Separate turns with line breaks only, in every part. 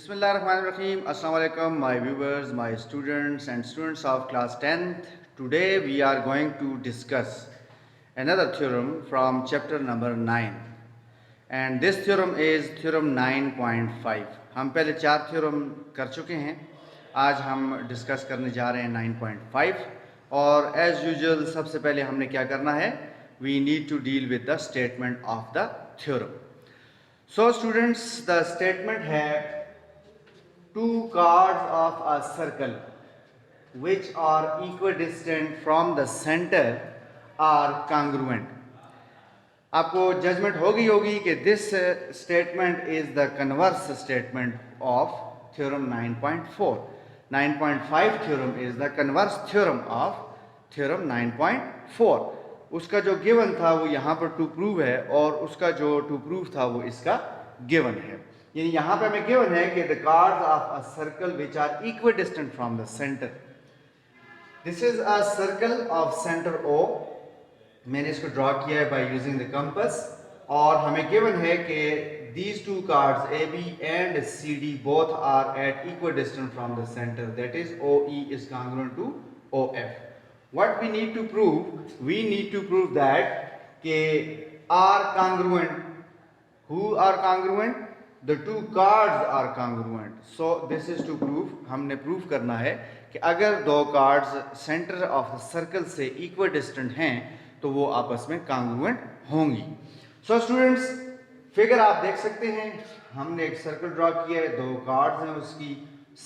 Bismillahirrahmanirrahim. Assalamu alaikum, my viewers, my students and students of class 10th. Today we are going to discuss another theorem from chapter number 9. And this theorem is theorem 9.5. हम पहले 4 theorem कर चुके हैं. आज हम discuss करने जा रहे हैं 9.5 और as usual सबसे पहले हमने क्या करना है? We need to deal with the statement of the theorem. So students, the statement है two chords of a circle which are equidistant from the center are congruent. आपको जजमेंट हो गई होगी कि this statement is the converse statement of theorem 9.4. 9.5 theorem is the converse theorem of theorem 9.4. उसका जो given था वो यहाँ पर टू प्रूव है और उसका जो टू प्रूव था वो इसका गिवन है. यानी यहाँ पे हमें गिवन है कि the chords of a circle which are equidistant from the centre. This is a circle of centre O. मैंने इसको ड्रॉ किया है बाय यूजिंग द कंपास और हमें गिवन है कि these two cards AB and CD both are at equidistant from the center, that is OE is congruent to OF. What we need to prove? We need to prove that के are congruent. Who are congruent? The two cards are congruent. So this is to prove. हमने prove करना है कि अगर दो cards center of the circle से equidistant हैं तो वो आपस में congruent होंगी. So students, फिगर आप देख सकते हैं. हमने एक सर्कल ड्रॉ किया है, दो कार्ड्स हैं, उसकी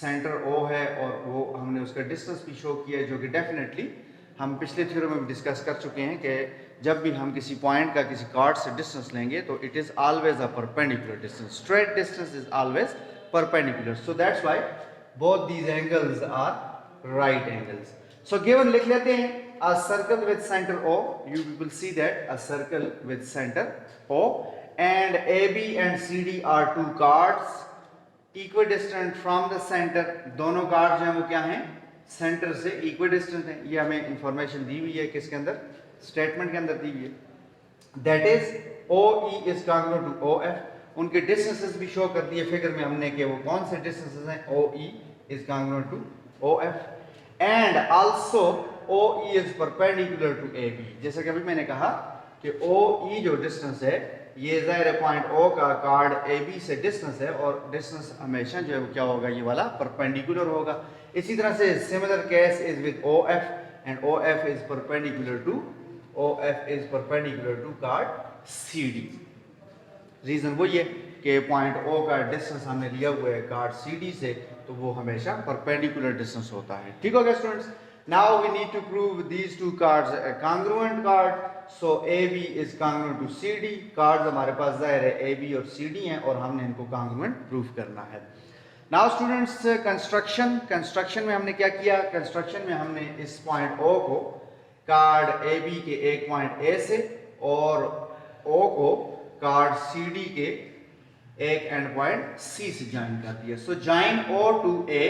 सेंटर O है और वो हमने उसका डिस्टेंस भी शो किया है, जो कि डेफिनेटली हम पिछले थ्योरम में डिस्कस कर चुके हैं कि जब भी हम किसी पॉइंट का किसी कार्ड से डिस्टेंस लेंगे तो it is always a perpendicular distance. Straight distance is always perpendicular. So that's why both these angles are right angles. So given लिख लेते हैं. A circle with center O, you will see that a circle with center O and AB and CD are two cards equidistant from the center. दोनों cards हैं वो क्या हैं? Centre से equidistant हैं. ये हमें इंफॉर्मेशन दी हुई है किसके अंदर? स्टेटमेंट के अंदर दी हुई है. That is OE is congruent to OF. उनके डिस्टेंसेस भी शो कर दिए फिगर में हमने कि वो कौन से डिस्टेंसेस हैं. OE is congruent to OF and also OE is perpendicular to AB. जैसे कि अभी मैंने कहा कि OE जो डिस्टेंस है ये ज़ाहिर पॉइंट O का कार्ड AB से डिस्टेंस है और डिस्टेंस हमेशा जो है वो क्या होगा? ये वाला परपेंडिकुलर होगा. इसी तरह से similar case is with OF and OF is perpendicular to chord CD. Reason वो ये कि पॉइंट O का डिस्टेंस हमने लिया हुआ है कार्ड CD से तो वो हमेशा परपेंडिकुलर डिस्टेंस होता है. ठीक हो गया students? Now we need to prove these two cards a congruent card. So AB is congruent to CD. Cards हमारे पास जाहिर है AB और CD हैं और हमने इनको congruent prove करना है. Now students, कंस्ट्रक्शन में हमने क्या किया? कंस्ट्रक्शन में हमने इस पॉइंट O को कार्ड AB के एक पॉइंट A से और O को कार्ड CD के एक एंड पॉइंट C से ज्वाइन कर दिया. So join O to A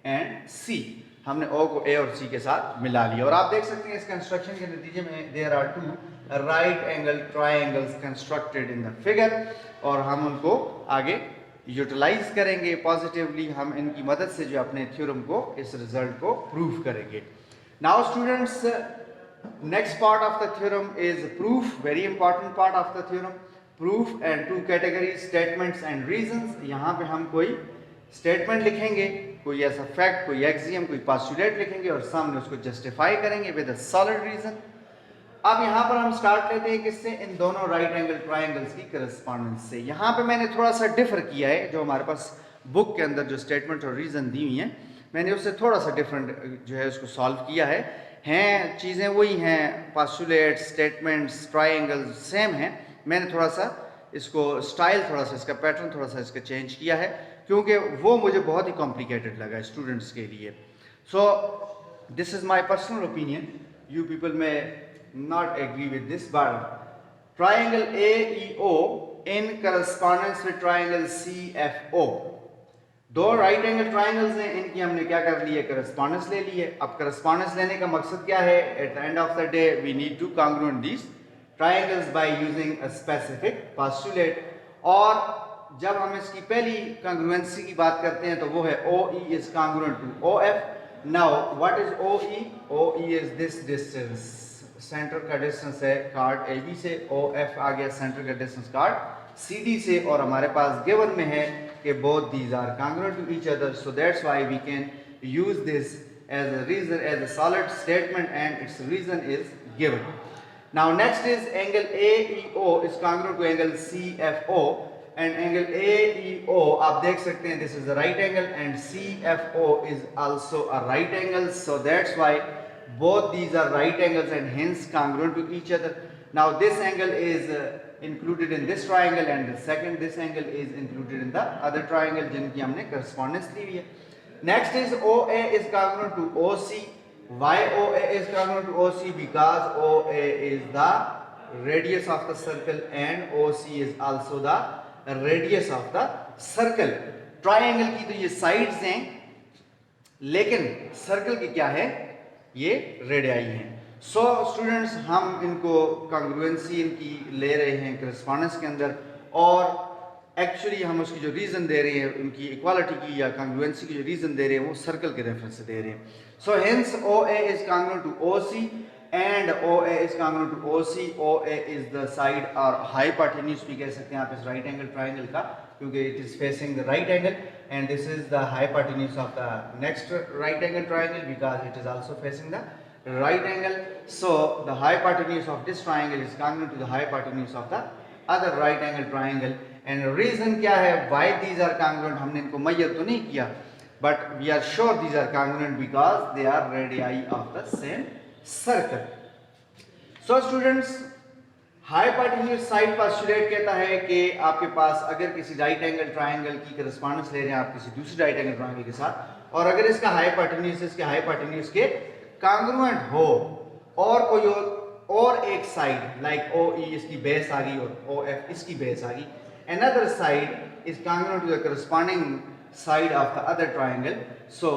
and C. हमने O को A और C के साथ मिला लिया और आप देख सकते हैं इस कंस्ट्रक्शन के नतीजे में there are two right angle triangles constructed in the figure और हम उनको आगे यूटिलाइज करेंगे पॉजिटिवली. हम इनकी मदद से जो अपने थ्योरम को इस रिजल्ट को प्रूव करेंगे. Now students, next part of the theorem is proof. Very important part of the theorem. Proof and two categories, statements and reasons. यहाँ पे हम कोई स्टेटमेंट लिखेंगे, कोई ऐसा फैक्ट, कोई एक्सियम, कोई पोस्टुलेट लिखेंगे और सामने उसको जस्टिफाई करेंगे विद अ सॉलिड रीजन. अब यहाँ पर हम स्टार्ट लेते हैं किससे? इन दोनों राइट एंगल ट्रायंगल्स की करस्पॉन्डेंस से. यहाँ पे मैंने थोड़ा सा डिफर किया है. जो हमारे पास बुक के अंदर जो स्टेटमेंट और रीजन दी हुई हैं मैंने उससे थोड़ा सा डिफरेंट जो है उसको सॉल्व किया है. हैं चीज़ें वही हैं, पोस्टुलेट, स्टेटमेंट्स, ट्रायंगल्स सेम हैं. मैंने थोड़ा सा इसको स्टाइल, थोड़ा सा इसका पैटर्न, थोड़ा सा इसका चेंज किया है क्योंकि वो मुझे बहुत ही कॉम्प्लिकेटेड लगा स्टूडेंट्स के लिए. So this is my personal opinion. You people में not agree with this, but triangle AEO in correspondence with triangle CFO. दो राइट एंगल ट्राइंगल्स हैं, इनकी हमने क्या कर ली है? करस्पॉन्डेंस ले ली है. अब करस्पॉन्डेंस लेने का मकसद क्या है? At the end of the day we need to congruent these triangles by using a specific postulate. और जब हम इसकी पहली कांग्रुएंसी की बात करते हैं तो वो है OE is congruent to OF. Now what is OE? OE is this distance. Centre का डिस्टेंस है कार्ड AB से, OF आ गया सेंटर का डिस्टेंस कार्ड CD से, और हमारे पास गिवन में है कि both these are congruent to each other, so that's why we can use this as a reason, as a solid statement, and its reason is given. Now next is angle AEO is congruent to angle CFO, and angle AEO आप देख सकते हैं this is a right angle and CFO is also a right angle, so that's why both these are right angles and hence congruent to each other. Now this angle is included in this triangle and the second this angle is included in the other triangle जिनकी हमने correspondence ली हुई है. Next is OA is congruent to OC. Why OA is congruent to OC? Because OA is the radius of the circle and OC is also the radius of the circle. Triangle की तो ये sides हैं, लेकिन circle की क्या है, ये radii हैं. सो स्टूडेंट्स हम इनको कॉन्ग्रुएंसी इनकी ले रहे हैं करस्पॉन्डेंस के अंदर, और एक्चुअली हम उसकी जो रीज़न दे रहे हैं उनकी इक्वालिटी की या कॉन्ग्रुएंसी की जो रीज़न दे रहे हैं वो सर्कल के रेफरेंस से दे रहे हैं. So hence OA is congruent to OC and OA is congruent to OC. OA is the side और हाइपोटेन्यूज भी कह सकते हैं आप इस राइट एंगल ट्राइंगल का, क्योंकि it is facing the right angle, and this is the hypotenuse of the next right angle triangle because it is also facing the right angle. So the hypotenuse of this triangle is congruent to the hypotenuse of the other right angle triangle. And reason क्या है why these are congruent, हमने इनको मैयर तो नहीं किया, but we are sure these are congruent because they are radii of the same circle. So students, hypotenuse side postulate कहता है कि आपके पास अगर किसी राइट एंगल ट्रायंगल की करस्पॉन्डेंस ले रहे हैं आप किसी दूसरी राइट एंगल ट्रायंगल के साथ, और अगर इसका हाइपोटेन्यूज इसके हाइपोटेन्यूज के कॉन्ग्रुएंट हो और कोई और एक साइड लाइक OE इसकी बेस आ गई और OF इसकी बेस आ गई, another side is congruent to the corresponding side of the other triangle, so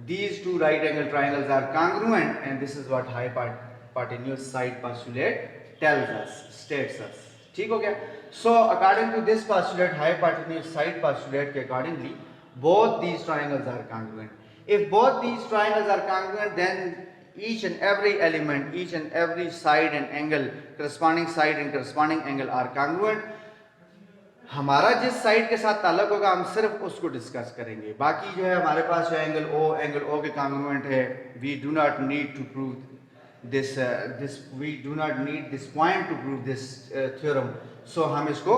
these two right angle triangles are congruent, and this is what hypotenuse side postulate tells us, states us. ठीक हो गया. So according to this postulate, hypotenuse side postulate के accordingly both these triangles are congruent. If both these triangles are congruent, then each and every element, each and every side and angle, corresponding side and corresponding angle are congruent. हमारा जिस side के साथ ताल्लुक होगा हम सिर्फ उसको discuss करेंगे, बाकी जो है हमारे पास जो एंगल O के कॉन्ग्रुएंट है, we do not need to prove we do not need this point to prove this theorem, so हम इसको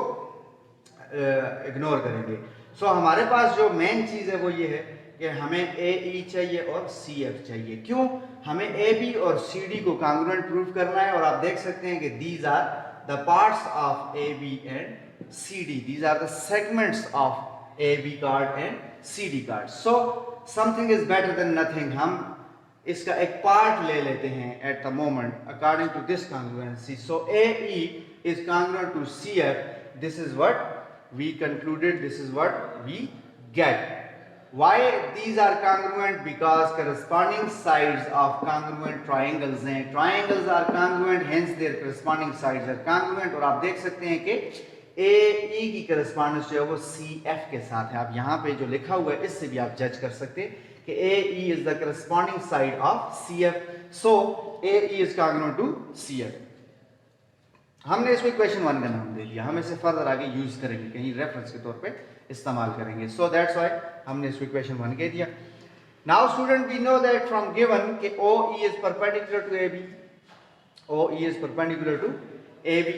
इग्नोर करेंगे. So हमारे पास जो मेन चीज़ है वो ये है कि हमें AE चाहिए और CF चाहिए. क्यों? हमें AB और CD को कॉन्ग्रुएंट प्रूव करना है, और आप देख सकते हैं कि these are the parts of AB and CD, these are the segments of AB card and CD card. So something is better than nothing. हम इसका एक पार्ट ले लेते हैं at the moment according to this congruency. So AE is congruent to CF. This is what we concluded, this is what we get. Why these are congruent? Because corresponding sides of congruent triangles हैं, triangles are congruent, hence their corresponding sides are congruent. और आप देख सकते हैं कि AE की correspondence जो है वो CF के साथ है. आप यहाँ पे जो लिखा हुआ है इससे भी आप जज कर सकते हैं कि AE is the corresponding side of CF. So AE is congruent to CF. हमने इसको इक्वेशन 1 का नाम दे दिया, हम इसे फर्दर आगे यूज करेंगे, कहीं रेफरेंस के तौर पे इस्तेमाल करेंगे. सो दैट्स व्हाई हमने इसको इक्वेशन 1 कह दिया. Now student we know that from given कि OE is perpendicular to AB, OE is perpendicular to AB,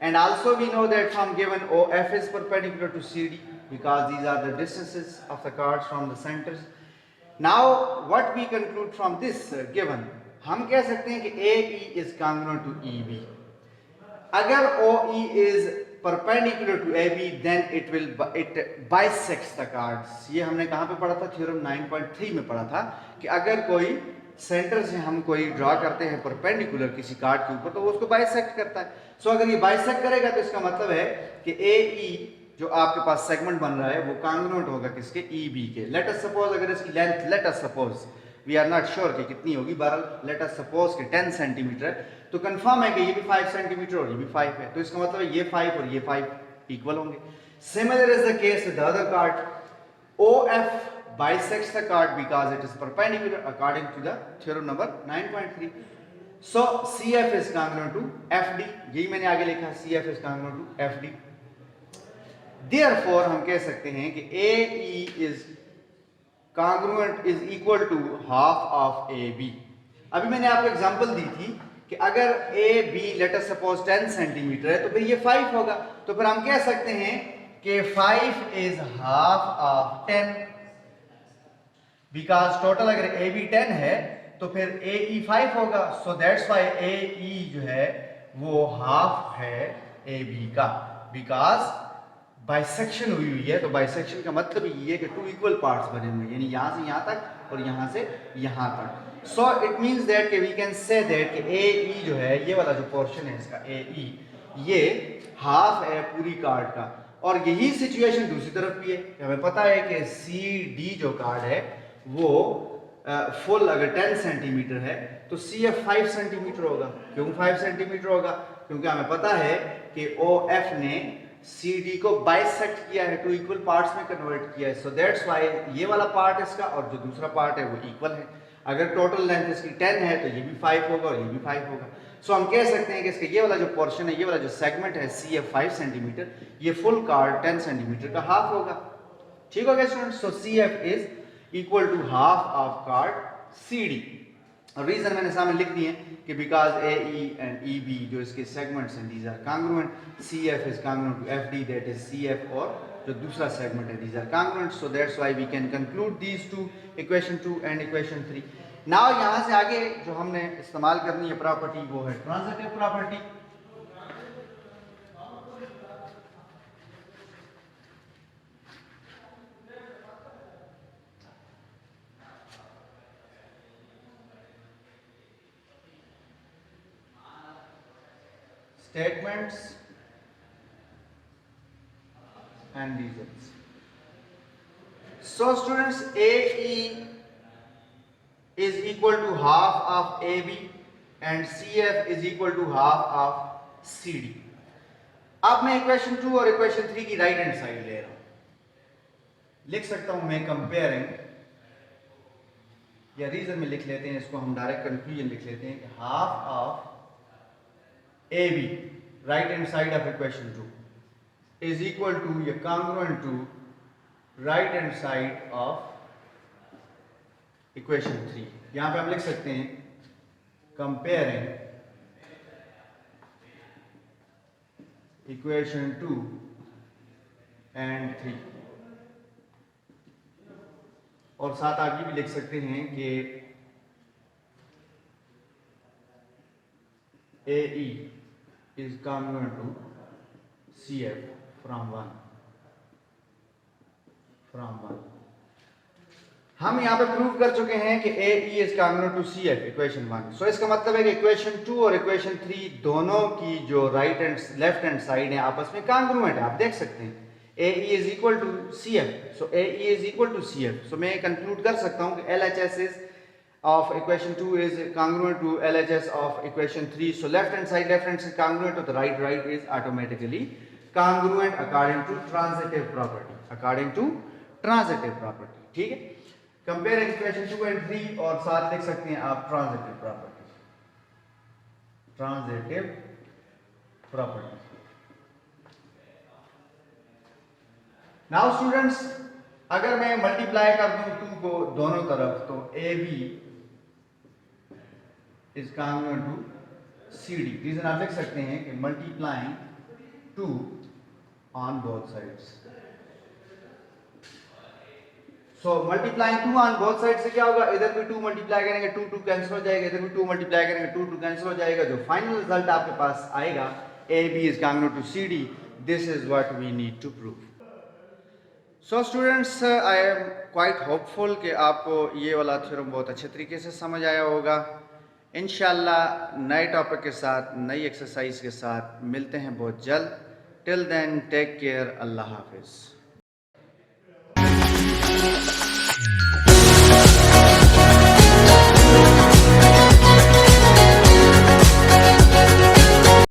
and also we know that from given OF is perpendicular to CD because these are the distances of the cards from the centers. Now what we conclude from this given, हम कह सकते हैं कि AE is congruent to EB. अगर OE is perpendicular to AB, then it bisects the cards. ये हमने कहाँ पे पढ़ा था? थ्योरम 9.3 में पढ़ा था कि अगर कोई सेंटर से हम कोई ड्रॉ करते हैं परपेंडिकुलर किसी कार्ड के ऊपर तो वो उसको बाइसेक्ट करता है. सो अगर ये बाइसेक्ट करेगा तो इसका मतलब है कि AE जो आपके पास सेगमेंट बन रहा है वो कॉन्ग्रुएंट होगा किसके? EB के. लेट अस सपोज अगर इसकी length, let us suppose, we are not sure कि कितनी होगी, बहरहाल लेट अस सपोज कि 10 सेंटीमीटर है, तो कंफर्म है कि ये भी 5 सेंटीमीटर और ये भी 5 है, तो इसका मतलब है ये 5 और ये 5 इक्वल होंगे. Similar is the case with the other card. OF bisects the card because it is perpendicular according to the theorem number 9.3. So CF is congruent to FD. यही मैंने आगे लिखा, CF is congruent to FD. Therefore हम कह सकते हैं कि AE is congruent is equal to half of AB. अभी मैंने आपको एग्जांपल दी थी कि अगर AB let us suppose 10 centimetre है तो फिर ये 5 होगा, तो फिर हम कह सकते हैं कि 5 is half of 10 because total अगर AB 10 है तो फिर AE 5 होगा. So that's why AE जो है वो हाफ है AB का, because बाइसेक्शन हुई है. तो बाइसेक्शन का मतलब ये है कि टू इक्वल पार्ट्स बने हुए हैं, यानी यहाँ से यहाँ तक और यहाँ से यहाँ तक. सो इट मीन्स दैट कि वी कैन से दैट कि AE जो है, ये वाला जो पोर्शन है इसका AE, ये हाफ है पूरी कार्ड का. और यही सिचुएशन दूसरी तरफ भी है. हमें पता है कि CD जो कार्ड है वो फुल अगर 10 सेंटीमीटर है तो CF 5 सेंटीमीटर होगा. क्यों 5 सेंटीमीटर होगा? क्योंकि हमें पता है कि OF ने CD को बाइसेक्ट किया है, टू इक्वल पार्ट्स में कन्वर्ट किया है. सो दैट्स व्हाई ये वाला पार्ट इसका और जो दूसरा पार्ट है वो इक्वल है. अगर टोटल लेंथ इसकी 10 है तो ये भी 5 होगा और ये भी 5 होगा. सो हम कह सकते हैं कि इसका ये वाला जो पोर्शन है, ये वाला जो सेगमेंट है CF 5 सेंटीमीटर, ये फुल कार्ड 10 सेंटीमीटर का हाफ होगा. ठीक हो गया students? So CF is equal to half of chord CD. और रीजन मैंने सामने लिख दिए कि बिकॉज AE एंड EB जो इसके सेगमेंट्स हैं these are congruent. CF is congruent to FD, that is CF, और जो दूसरा सेगमेंट है these are congruent. So that's why we can conclude these two, equation 2 and equation 3. नाउ यहाँ से आगे जो हमने इस्तेमाल करनी है प्रॉपर्टी वो है transitive property. Statements and reasons. So students, AE is equal to half of AB and CF is equal to half of CD. अब मैं इक्वेशन 2 और इक्वेशन 3 की राइट हैंड साइड ले रहा हूं. लिख सकता हूं मैं कंपेयरिंग, या रीजन में लिख लेते हैं इसको, हम डायरेक्ट कंफ्यूजन लिख लेते हैं कि half of AB, right hand side of equation 2, is equal to या congruent to right hand side of equation 3. यहाँ पे हम लिख सकते हैं comparing equation 2 and 3. और साथ आप ये भी लिख सकते हैं कि AE is congruent to CF from 1. हम यहाँ पे प्रूव कर चुके हैं कि AE is congruent to CF equation 1. सो इसका मतलब है कि इक्वेशन 2 और इक्वेशन 3 दोनों की जो right and left hand side है आपस में congruent है. आप देख सकते हैं AE is equal to CF. So AE is equal to CF. सो मैं कंक्लूड कर सकता हूँ कि LHS is of equation 2 is congruent to LHS of equation 3. So left hand side is congruent to the right is automatically congruent according to transitive property. ठीक है? Compare equation 2 and 3 और साथ लिख सकते हैं आप transitive property. Now students, अगर मैं मल्टीप्लाई कर दूं 2 को दोनों तरफ तो AB is congruent to CD. Reason आप लिख सकते हैं कि multiplying 2 on both sides. So multiplying 2 on both sides से क्या होगा? इधर भी 2 मल्टीप्लाई करेंगे 2 कैंसिल हो जाएगा, इधर भी 2 मल्टीप्लाई करेंगे 2 कैंसिल हो जाएगा. जो फाइनल रिजल्ट आपके पास आएगा AB is congruent to CD. This is what we need to prove. So students, I am quite hopeful कि आपको ये वाला थ्योरम बहुत अच्छे तरीके से समझ आया होगा. इंशाल्लाह नए टॉपिक के साथ, नई एक्सरसाइज के साथ मिलते हैं बहुत जल्द. Till then take care. अल्लाह हाफिज़.